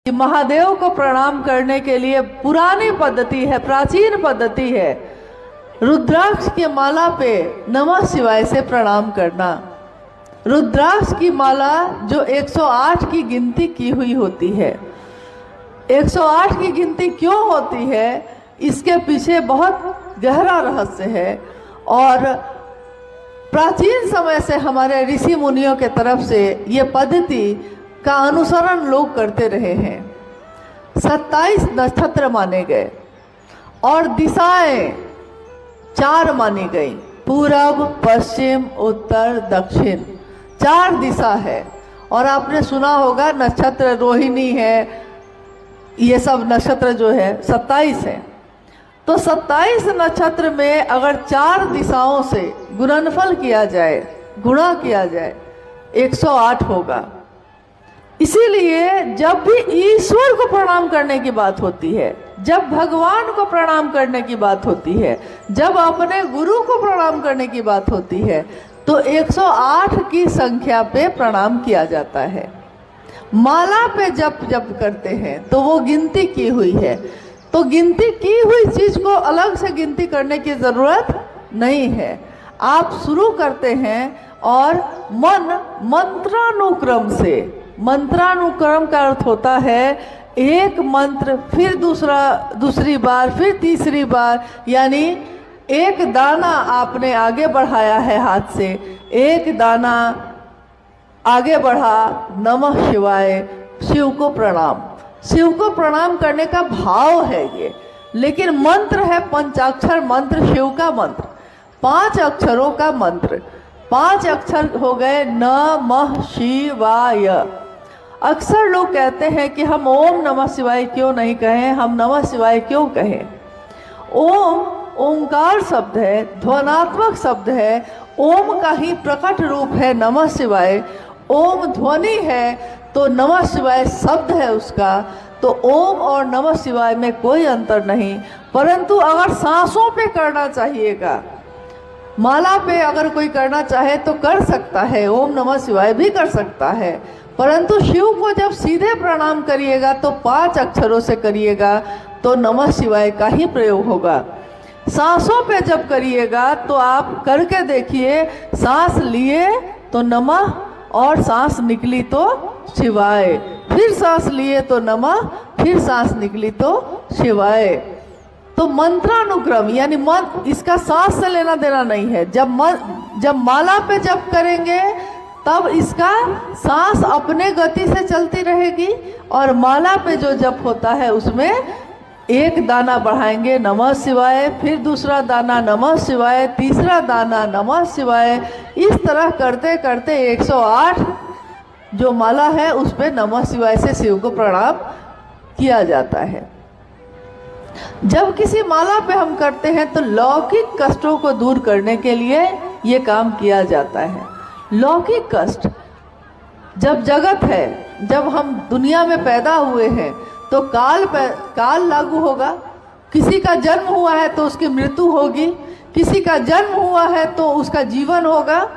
महादेव को प्रणाम करने के लिए पुरानी पद्धति है, प्राचीन पद्धति है। रुद्राक्ष की माला पे नमः शिवाय से प्रणाम करना। रुद्राक्ष की माला जो 108 की गिनती की हुई होती है, 108 की गिनती क्यों होती है, इसके पीछे बहुत गहरा रहस्य है। और प्राचीन समय से हमारे ऋषि मुनियों के तरफ से ये पद्धति का अनुसरण लोग करते रहे हैं। 27 नक्षत्र माने गए और दिशाएं 4 मानी गई, पूरब, पश्चिम, उत्तर, दक्षिण, 4 दिशा है। और आपने सुना होगा नक्षत्र रोहिणी है, ये सब नक्षत्र जो है 27 है। तो 27 नक्षत्र में अगर 4 दिशाओं से गुणनफल किया जाए, गुणा किया जाए, 108 होगा। इसीलिए जब भी ईश्वर को प्रणाम करने की बात होती है, जब भगवान को प्रणाम करने की बात होती है, जब अपने गुरु को प्रणाम करने की बात होती है, तो 108 की संख्या पे प्रणाम किया जाता है। माला पे जप करते हैं तो वो गिनती की हुई है। तो गिनती की हुई चीज को अलग से गिनती करने की जरूरत नहीं है। आप शुरू करते हैं और मंत्रानुक्रम से, मंत्रानुक्रम का अर्थ होता है एक मंत्र, फिर दूसरी बार, फिर तीसरी बार, यानी एक दाना आपने आगे बढ़ाया है हाथ से, एक दाना आगे बढ़ा, नमः शिवाय, शिव को प्रणाम। शिव को प्रणाम करने का भाव है ये, लेकिन मंत्र है पंचाक्षर मंत्र, शिव का मंत्र 5 अक्षरों का मंत्र। 5 अक्षर हो गए नमः शिवाय। अक्सर लोग कहते हैं कि हम ओम नमः शिवाय क्यों नहीं कहें, हम नमः शिवाय क्यों कहें। ओम ओंकार शब्द है, ध्वनात्मक शब्द है। ओम का ही प्रकट रूप है नमः शिवाय। ओम ध्वनि है तो नमः शिवाय शब्द है उसका। तो ओम और नमः शिवाय में कोई अंतर नहीं। परंतु अगर सांसों पे करना चाहिएगा, माला पे अगर कोई करना चाहे तो कर सकता है, ओम नमः शिवाय भी कर सकता है। परंतु शिव को जब सीधे प्रणाम करिएगा तो 5 अक्षरों से करिएगा तो नमः शिवाय का ही प्रयोग होगा। सांसों पे जब करिएगा तो आप करके देखिए, सांस लिए तो नमः और सांस निकली तो शिवाय, फिर सांस लिए तो नमः, फिर सांस निकली तो शिवाय। तो मंत्रानुक्रम यानी इसका सांस से लेना देना नहीं है। जब माला पे जप करेंगे तब इसका सांस अपने गति से चलती रहेगी, और माला पे जो जप होता है उसमें एक दाना बढ़ाएंगे नमः शिवाय, फिर दूसरा दाना नमः शिवाय, तीसरा दाना नमः शिवाय। इस तरह करते करते 108 जो माला है उस पे नमः शिवाय से शिव को प्रणाम किया जाता है। जब किसी माला पे हम करते हैं तो लौकिक कष्टों को दूर करने के लिए ये काम किया जाता है। लौकिक कष्ट, जब जगत है, जब हम दुनिया में पैदा हुए हैं तो काल लागू होगा। किसी का जन्म हुआ है तो उसकी मृत्यु होगी, किसी का जन्म हुआ है तो उसका जीवन होगा।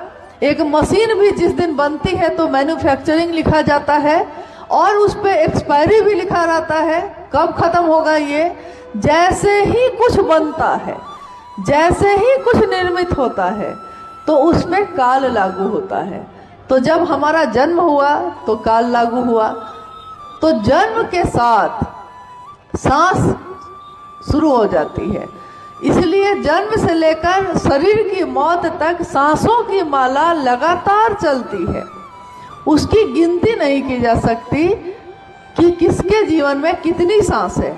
एक मशीन भी जिस दिन बनती है तो मैन्युफैक्चरिंग लिखा जाता है और उस पर एक्सपायरी भी लिखा रहता है, कब खत्म होगा ये। जैसे ही कुछ बनता है, जैसे ही कुछ निर्मित होता है तो उसमें काल लागू होता है। तो जब हमारा जन्म हुआ तो काल लागू हुआ। तो जन्म के साथ सांस शुरू हो जाती है। इसलिए जन्म से लेकर शरीर की मौत तक सांसों की माला लगातार चलती है। उसकी गिनती नहीं की जा सकती कि किसके जीवन में कितनी सांस है।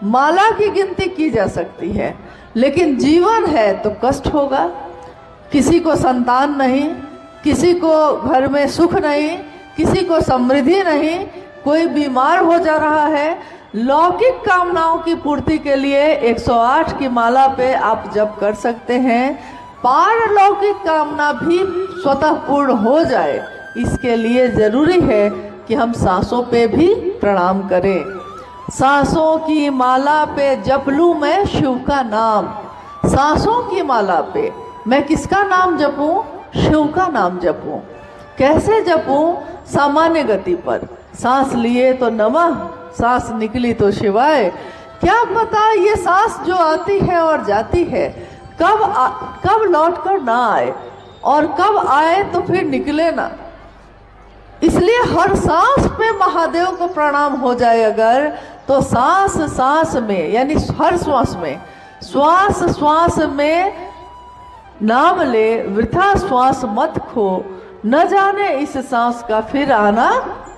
माला की गिनती की जा सकती है, लेकिन जीवन है तो कष्ट होगा। किसी को संतान नहीं, किसी को घर में सुख नहीं, किसी को समृद्धि नहीं, कोई बीमार हो जा रहा है। लौकिक कामनाओं की पूर्ति के लिए 108 की माला पे आप जप कर सकते हैं। पारलौकिक कामना भी स्वतः पूर्ण हो जाए, इसके लिए जरूरी है कि हम सांसों पे भी प्रणाम करें। सांसों की माला पे जप लूं मैं शिव का नाम। सांसों की माला पे मैं किसका नाम जपूं? शिव का नाम जपूं। कैसे जपूं? सामान्य गति पर। सांस लिए तो नमः, सांस निकली तो शिवाय। क्या पता ये सांस जो आती है और जाती है कब लौट कर ना आए, और कब आए तो फिर निकले ना। इसलिए हर सांस पे महादेव को प्रणाम हो जाए अगर, तो सांस सांस में, यानी हर श्वास में, श्वास श्वास में नाम ले, वृथा श्वास मत खो, न जाने इस सांस का फिर आना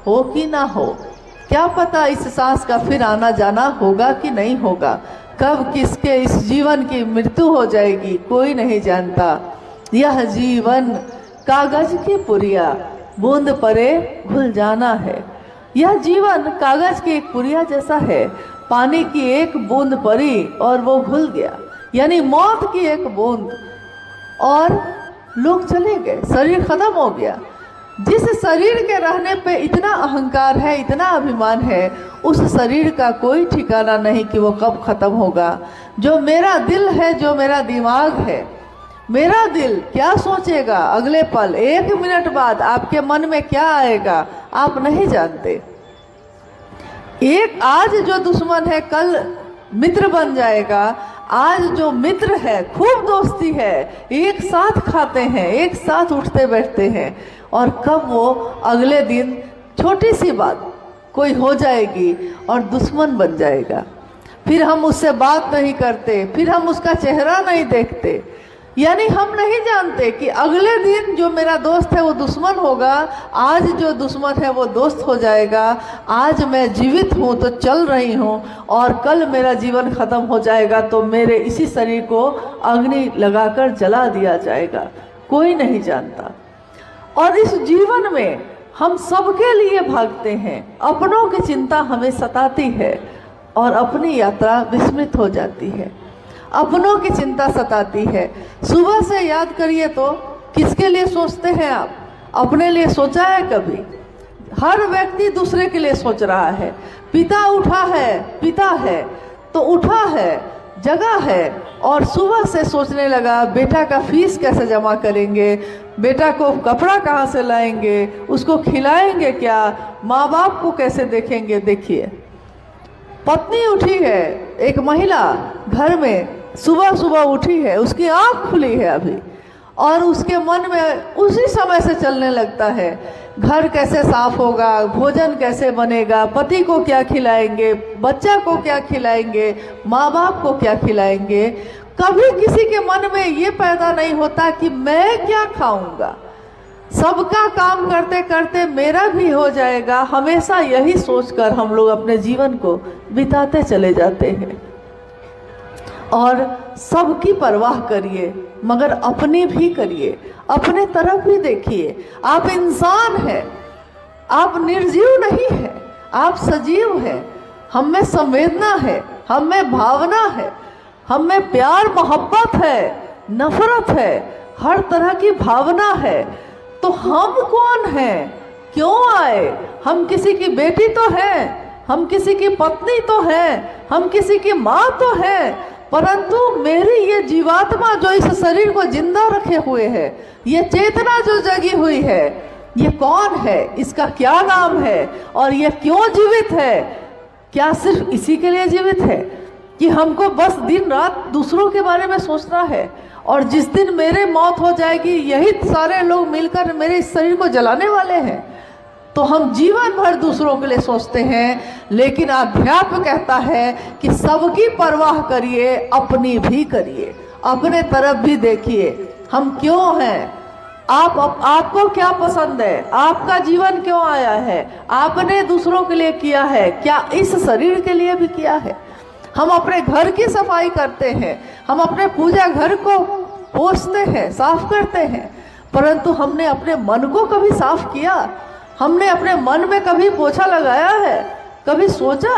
हो कि ना हो। क्या पता इस सांस का फिर आना जाना होगा कि नहीं होगा, कब किसके इस जीवन की मृत्यु हो जाएगी कोई नहीं जानता। यह जीवन कागज की पुरिया, बूंद परे घुल जाना है। यह जीवन कागज की एक पुरिया जैसा है, पानी की एक बूंद पड़ी और वो घुल गया, यानी मौत की एक बूंद, और लोग चले गए, शरीर खत्म हो गया। जिस शरीर के रहने पे इतना अहंकार है, इतना अभिमान है, उस शरीर का कोई ठिकाना नहीं कि वो कब खत्म होगा। जो मेरा दिल है, जो मेरा दिमाग है, मेरा दिल क्या सोचेगा अगले पल, एक मिनट बाद आपके मन में क्या आएगा आप नहीं जानते। एक आज जो दुश्मन है कल मित्र बन जाएगा। आज जो मित्र है, खूब दोस्ती है, एक साथ खाते हैं, एक साथ उठते बैठते हैं, और कब वो अगले दिन छोटी सी बात कोई हो जाएगी और दुश्मन बन जाएगा। फिर हम उससे बात नहीं करते, फिर हम उसका चेहरा नहीं देखते, यानी हम नहीं जानते कि अगले दिन जो मेरा दोस्त है वो दुश्मन होगा, आज जो दुश्मन है वो दोस्त हो जाएगा। आज मैं जीवित हूँ तो चल रही हूँ, और कल मेरा जीवन खत्म हो जाएगा तो मेरे इसी शरीर को अग्नि लगाकर जला दिया जाएगा, कोई नहीं जानता। और इस जीवन में हम सबके लिए भागते हैं, अपनों की चिंता हमें सताती है और अपनी यात्रा विस्मृत हो जाती है। अपनों की चिंता सताती है। सुबह से याद करिए तो किसके लिए सोचते हैं आप? अपने लिए सोचा है कभी? हर व्यक्ति दूसरे के लिए सोच रहा है। पिता उठा है, पिता है तो उठा है, जगह है, और सुबह से सोचने लगा बेटा का फीस कैसे जमा करेंगे, बेटा को कपड़ा कहाँ से लाएंगे, उसको खिलाएंगे क्या, माँ बाप को कैसे देखेंगे। देखिए, पत्नी उठी है, एक महिला घर में सुबह सुबह उठी है, उसकी आँख खुली है अभी, और उसके मन में उसी समय से चलने लगता है घर कैसे साफ होगा, भोजन कैसे बनेगा, पति को क्या खिलाएंगे, बच्चा को क्या खिलाएंगे, माँ बाप को क्या खिलाएंगे। कभी किसी के मन में ये पैदा नहीं होता कि मैं क्या खाऊंगा, सबका काम करते करते मेरा भी हो जाएगा। हमेशा यही सोचकर हम लोग अपने जीवन को बिताते चले जाते हैं। और सबकी परवाह करिए मगर अपनी भी करिए, अपने तरफ भी देखिए। आप इंसान हैं, आप निर्जीव नहीं हैं, आप सजीव हैं। हम में संवेदना है, हम में भावना है, हम में प्यार मोहब्बत है, नफरत है, हर तरह की भावना है। तो हम कौन हैं, क्यों आए? हम किसी की बेटी तो हैं, हम किसी की पत्नी तो हैं, हम किसी की माँ तो हैं, परंतु मेरी ये जीवात्मा जो इस शरीर को जिंदा रखे हुए है, ये चेतना जो जगी हुई है, ये कौन है, इसका क्या नाम है और ये क्यों जीवित है? क्या सिर्फ इसी के लिए जीवित है कि हमको बस दिन रात दूसरों के बारे में सोचना है, और जिस दिन मेरे मौत हो जाएगी यही सारे लोग मिलकर मेरे इस शरीर को जलाने वाले हैं? तो हम जीवन भर दूसरों के लिए सोचते हैं, लेकिन अध्यात्म कहता है कि सबकी परवाह करिए, अपनी भी करिए, अपने तरफ भी देखिए। हम क्यों हैं, आपको क्या पसंद है, आपका जीवन क्यों आया है, आपने दूसरों के लिए किया है, क्या इस शरीर के लिए भी किया है? हम अपने घर की सफाई करते हैं, हम अपने पूजा घर को पोंछते हैं, साफ करते हैं, परंतु हमने अपने मन को कभी साफ किया? हमने अपने मन में कभी पोछा लगाया है? कभी सोचा?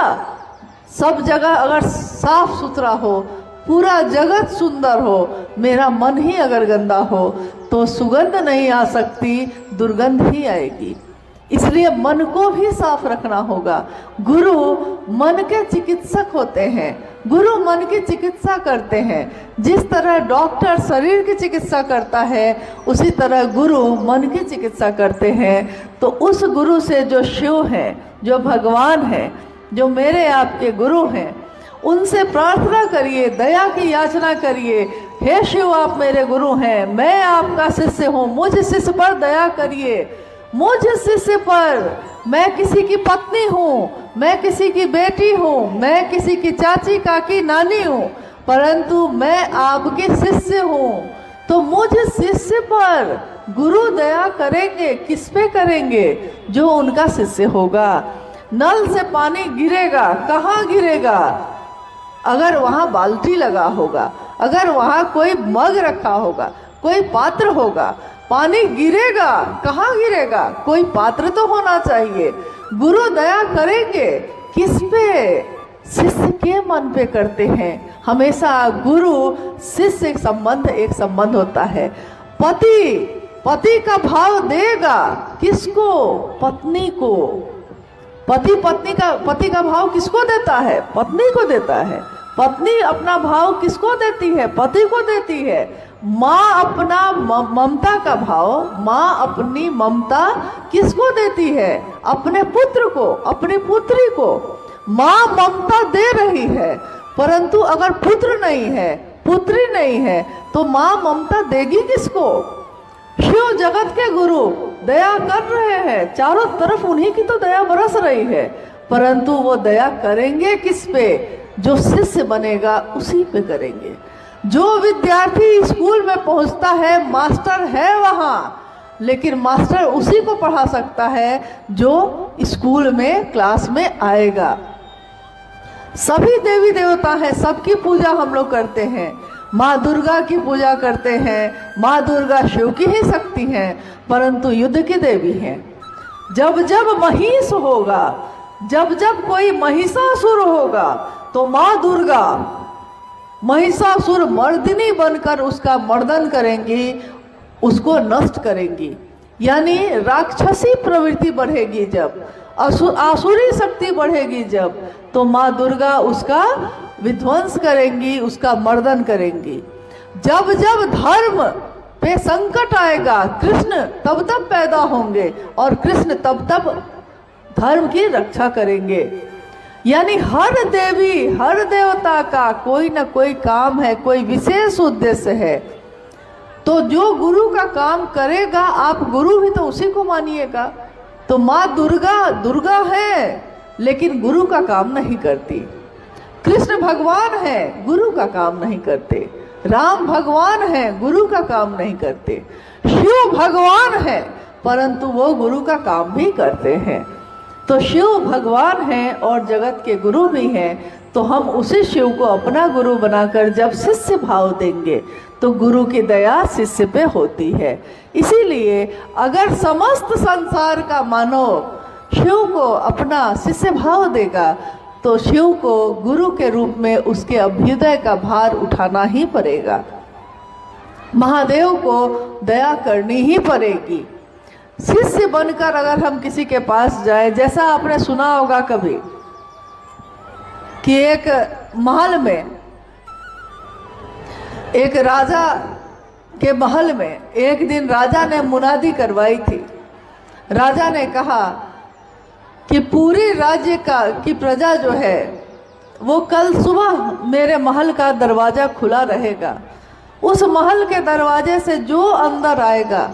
सब जगह अगर साफ सुथरा हो, पूरा जगत सुंदर हो, मेरा मन ही अगर गंदा हो तो सुगंध नहीं आ सकती, दुर्गंध ही आएगी। इसलिए मन को भी साफ रखना होगा। गुरु मन के चिकित्सक होते हैं, गुरु मन की चिकित्सा करते हैं। जिस तरह डॉक्टर शरीर की चिकित्सा करता है, उसी तरह गुरु मन की चिकित्सा करते हैं। तो उस गुरु से जो शिव हैं, जो भगवान हैं, जो मेरे आपके गुरु हैं, उनसे प्रार्थना करिए, दया की याचना करिए। हे शिव, आप मेरे गुरु हैं, मैं आपका शिष्य हूँ, मुझ शिष्य पर दया करिए। मुझ शिष्य पर, मैं किसी की पत्नी हूँ, मैं किसी की बेटी हूँ, मैं किसी की चाची काकी नानी हूँ, परंतु मैं आपके शिष्य हूँ। तो मुझ शिष्य पर गुरु दया करेंगे, किस पे करेंगे? जो उनका शिष्य होगा। नल से पानी गिरेगा, कहाँ गिरेगा? अगर वहाँ बाल्टी लगा होगा, अगर वहाँ कोई मग रखा होगा, कोई पात्र होगा, पानी गिरेगा, कहाँ गिरेगा? कोई पात्र तो होना चाहिए। गुरु दया करेंगे किस पे? शिष्य के मन पे करते हैं। हमेशा गुरु शिष्य संबंध एक संबंध होता है। पति का भाव देगा किसको? पत्नी को। पति का भाव किसको देता है? पत्नी को देता है। पत्नी अपना भाव किसको देती है? पति को देती है। माँ अपना ममता का भाव, माँ अपनी ममता किसको देती है? अपने पुत्र को, अपनी पुत्री को। माँ ममता दे रही है, परंतु अगर पुत्र नहीं है, पुत्री नहीं है, तो माँ ममता देगी किसको? शिव जगत के गुरु दया कर रहे हैं, चारों तरफ उन्हीं की तो दया बरस रही है, परंतु वो दया करेंगे किस पे? जो शिष्य बनेगा उसी पे करेंगे। जो विद्यार्थी स्कूल में पहुंचता है, मास्टर है वहाँ, लेकिन मास्टर उसी को पढ़ा सकता है जो स्कूल में, क्लास में आएगा। सभी देवी देवता हैं, सबकी पूजा हम लोग करते हैं। माँ दुर्गा की पूजा करते हैं। माँ दुर्गा शिव की ही शक्ति हैं, परंतु युद्ध की देवी हैं। जब जब महिष होगा, जब जब कोई महिषासुर होगा, तो माँ दुर्गा महिषासुर मर्दिनी बनकर उसका मर्दन करेंगी, उसको नष्ट करेंगी। यानी राक्षसी प्रवृत्ति बढ़ेगी जब, आसुरी शक्ति बढ़ेगी जब, तो माँ दुर्गा उसका विध्वंस करेंगी, उसका मर्दन करेंगी। जब जब धर्म पे संकट आएगा, कृष्ण तब तब पैदा होंगे और कृष्ण तब तब धर्म की रक्षा करेंगे। यानी हर देवी, हर देवता का कोई ना कोई काम है, कोई विशेष उद्देश्य है। तो जो गुरु का काम करेगा, आप गुरु भी तो उसी को मानिएगा। तो माँ दुर्गा दुर्गा है, लेकिन गुरु का काम नहीं करती। कृष्ण भगवान है, गुरु का काम नहीं करते। राम भगवान है, गुरु का काम नहीं करते। शिव भगवान है, परंतु वो गुरु का काम भी करते हैं। तो शिव भगवान हैं और जगत के गुरु भी हैं, तो हम उसी शिव को अपना गुरु बनाकर जब शिष्य भाव देंगे, तो गुरु की दया शिष्य पे होती है। इसीलिए अगर समस्त संसार का मानव शिव को अपना शिष्य भाव देगा, तो शिव को गुरु के रूप में उसके अभ्युदय का भार उठाना ही पड़ेगा। महादेव को दया करनी ही पड़ेगी। शिष्य बनकर अगर हम किसी के पास जाए, जैसा आपने सुना होगा कभी कि एक महल में, एक राजा के महल में एक दिन राजा ने मुनादी करवाई थी। राजा ने कहा कि पूरी राज्य की प्रजा जो है वो कल सुबह मेरे महल का दरवाज़ा खुला रहेगा। उस महल के दरवाजे से जो अंदर आएगा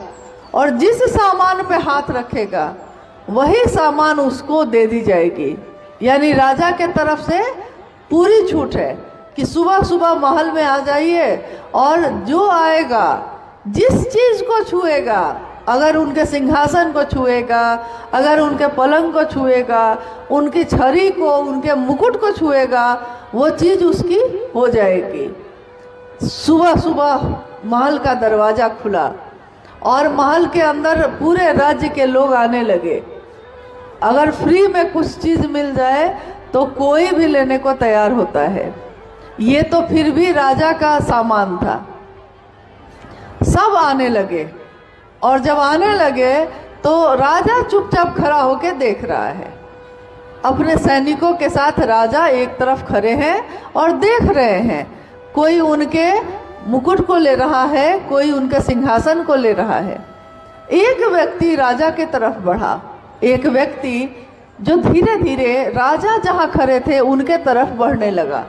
और जिस सामान पे हाथ रखेगा, वही सामान उसको दे दी जाएगी। यानी राजा के तरफ से पूरी छूट है कि सुबह सुबह महल में आ जाइए और जो आएगा, जिस चीज़ को छुएगा, अगर उनके सिंहासन को छुएगा, अगर उनके पलंग को छुएगा, उनकी छड़ी को, उनके मुकुट को छुएगा, वो चीज़ उसकी हो जाएगी। सुबह सुबह महल का दरवाज़ा खुला और महल के अंदर पूरे राज्य के लोग आने लगे। अगर फ्री में कुछ चीज़ मिल जाए तो कोई भी लेने को तैयार होता है। ये तो फिर भी राजा का सामान था। सब आने लगे और जब आने लगे तो राजा चुपचाप खड़ा होकर देख रहा है। अपने सैनिकों के साथ राजा एक तरफ खड़े हैं और देख रहे हैं। कोई उनके मुकुट को ले रहा है, कोई उनके सिंहासन को ले रहा है। एक व्यक्ति राजा के तरफ बढ़ा, एक व्यक्ति जो धीरे धीरे राजा जहाँ खड़े थे उनके तरफ बढ़ने लगा।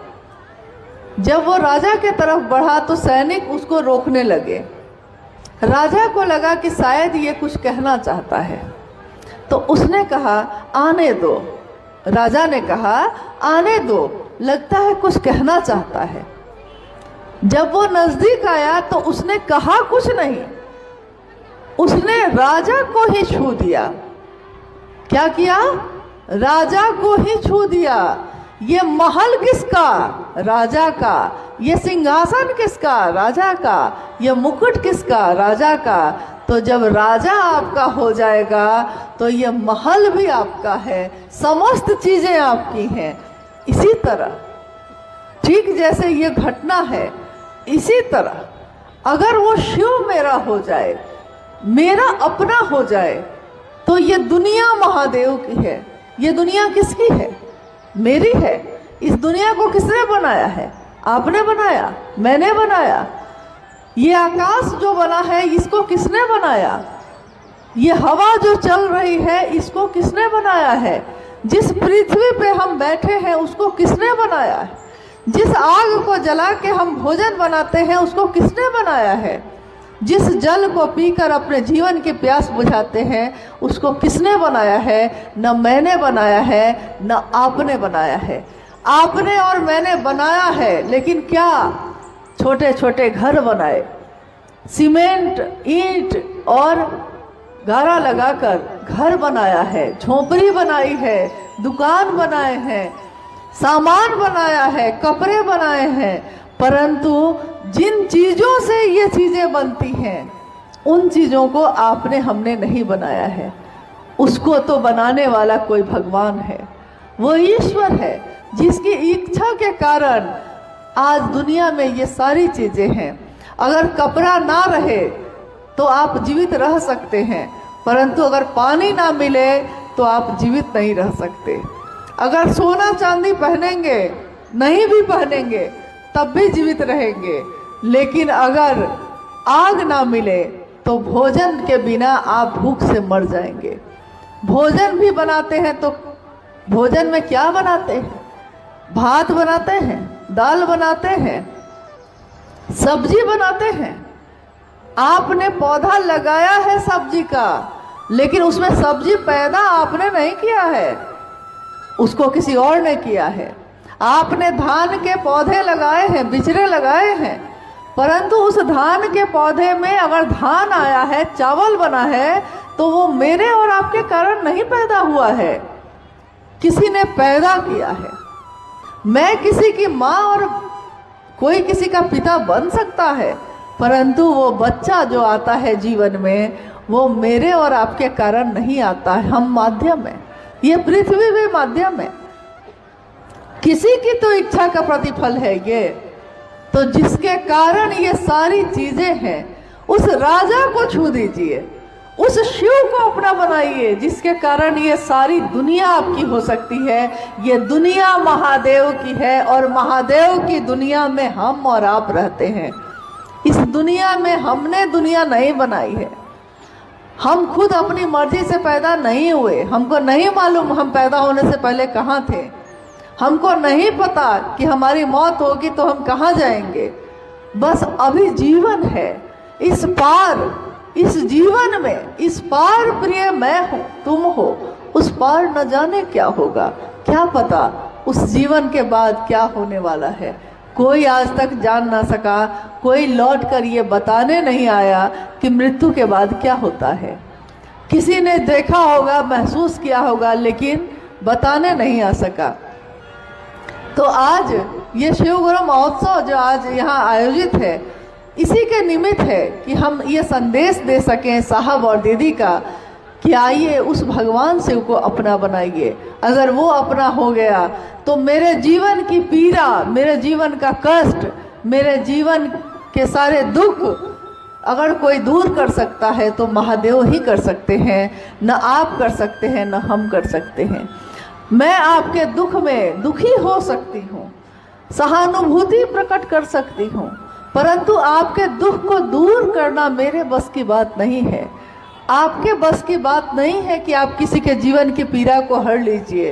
जब वो राजा के तरफ बढ़ा तो सैनिक उसको रोकने लगे। राजा को लगा कि शायद ये कुछ कहना चाहता है, तो उसने कहा आने दो। राजा ने कहा आने दो, लगता है कुछ कहना चाहता है। जब वो नजदीक आया तो उसने कहा कुछ नहीं, उसने राजा को ही छू दिया। क्या किया? राजा को ही छू दिया। ये महल किसका? राजा का। ये सिंहासन किसका? राजा का। ये मुकुट किसका? राजा का। तो जब राजा आपका हो जाएगा तो ये महल भी आपका है, समस्त चीजें आपकी हैं। इसी तरह, ठीक जैसे ये घटना है, इसी तरह अगर वो शिव मेरा हो जाए, मेरा अपना हो जाए, तो ये दुनिया महादेव की है। ये दुनिया किसकी है? मेरी है। इस दुनिया को किसने बनाया है? आपने बनाया, मैंने बनाया। ये आकाश जो बना है इसको किसने बनाया? ये हवा जो चल रही है इसको किसने बनाया है? जिस पृथ्वी पे हम बैठे हैं उसको किसने बनाया है? जिस आग को जला के हम भोजन बनाते हैं उसको किसने बनाया है? जिस जल को पीकर अपने जीवन की प्यास बुझाते हैं उसको किसने बनाया है? न मैंने बनाया है, न आपने बनाया है। आपने और मैंने बनाया है, लेकिन क्या? छोटे छोटे घर बनाए, सीमेंट, ईंट और गारा लगाकर घर बनाया है, झोपड़ी बनाई है, दुकान बनाए हैं, सामान बनाया है, कपड़े बनाए हैं। परंतु जिन चीजों से ये चीजें बनती हैं उन चीजों को आपने हमने नहीं बनाया है। उसको तो बनाने वाला कोई भगवान है, वो ईश्वर है, जिसकी इच्छा के कारण आज दुनिया में ये सारी चीजें हैं। अगर कपड़ा ना रहे तो आप जीवित रह सकते हैं, परंतु अगर पानी ना मिले तो आप जीवित नहीं रह सकते। अगर सोना चांदी पहनेंगे, नहीं भी पहनेंगे तब भी जीवित रहेंगे, लेकिन अगर आग ना मिले तो भोजन के बिना आप भूख से मर जाएंगे। भोजन भी बनाते हैं तो भोजन में क्या बनाते हैं? भात बनाते हैं, दाल बनाते हैं, सब्जी बनाते हैं। आपने पौधा लगाया है सब्जी का, लेकिन उसमें सब्जी पैदा आपने नहीं किया है, उसको किसी और ने किया है। आपने धान के पौधे लगाए हैं, बिचड़े लगाए हैं, परंतु उस धान के पौधे में अगर धान आया है, चावल बना है, तो वो मेरे और आपके कारण नहीं पैदा हुआ है, किसी ने पैदा किया है। मैं किसी की माँ और कोई किसी का पिता बन सकता है, परंतु वो बच्चा जो आता है जीवन में वो मेरे और आपके कारण नहीं आता है। हम माध्यम है, ये पृथ्वी भी माध्यम है। किसी की तो इच्छा का प्रतिफल है ये, तो जिसके कारण ये सारी चीजें हैं, उस राजा को छू दीजिए, उस शिव को अपना बनाइए, जिसके कारण ये सारी दुनिया आपकी हो सकती है। ये दुनिया महादेव की है और महादेव की दुनिया में हम और आप रहते हैं। इस दुनिया में हमने दुनिया नहीं बनाई है, हम खुद अपनी मर्जी से पैदा नहीं हुए। हमको नहीं मालूम हम पैदा होने से पहले कहाँ थे, हमको नहीं पता कि हमारी मौत होगी तो हम कहाँ जाएंगे। बस अभी जीवन है, इस पार, इस जीवन में इस पार प्रिय मैं हूँ, तुम हो, उस पार न जाने क्या होगा। क्या पता उस जीवन के बाद क्या होने वाला है, कोई आज तक जान ना सका। कोई लौट कर ये बताने नहीं आया कि मृत्यु के बाद क्या होता है। किसी ने देखा होगा, महसूस किया होगा, लेकिन बताने नहीं आ सका। तो आज ये शिव गुरु महोत्सव जो आज यहाँ आयोजित है, इसी के निमित्त है कि हम ये संदेश दे सकें साहब और दीदी का कि आइए उस भगवान शिव को अपना बनाइए। अगर वो अपना हो गया तो मेरे जीवन की पीड़ा, मेरे जीवन का कष्ट, मेरे जीवन के सारे दुख अगर कोई दूर कर सकता है तो महादेव ही कर सकते हैं। न आप कर सकते हैं, न हम कर सकते हैं। मैं आपके दुख में दुखी हो सकती हूँ, सहानुभूति प्रकट कर सकती हूँ, परंतु आपके दुख को दूर करना मेरे बस की बात नहीं है। आपके बस की बात नहीं है कि आप किसी के जीवन की पीड़ा को हर लीजिए।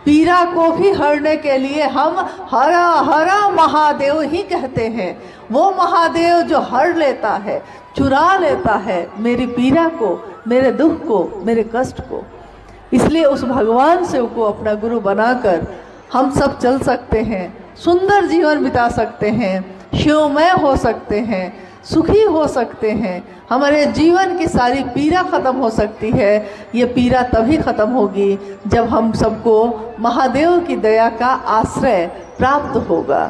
पीड़ा को भी हरने के लिए हम हरा हरा महादेव ही कहते हैं। वो महादेव जो हर लेता है, चुरा लेता है मेरी पीड़ा को, मेरे दुख को, मेरे कष्ट को। इसलिए उस भगवान से को अपना गुरु बनाकर हम सब चल सकते हैं, सुंदर जीवन बिता सकते हैं, शिवमय हो सकते हैं, सुखी हो सकते हैं। हमारे जीवन की सारी पीड़ा खत्म हो सकती है। ये पीड़ा तभी खत्म होगी जब हम सबको महादेव की दया का आश्रय प्राप्त होगा।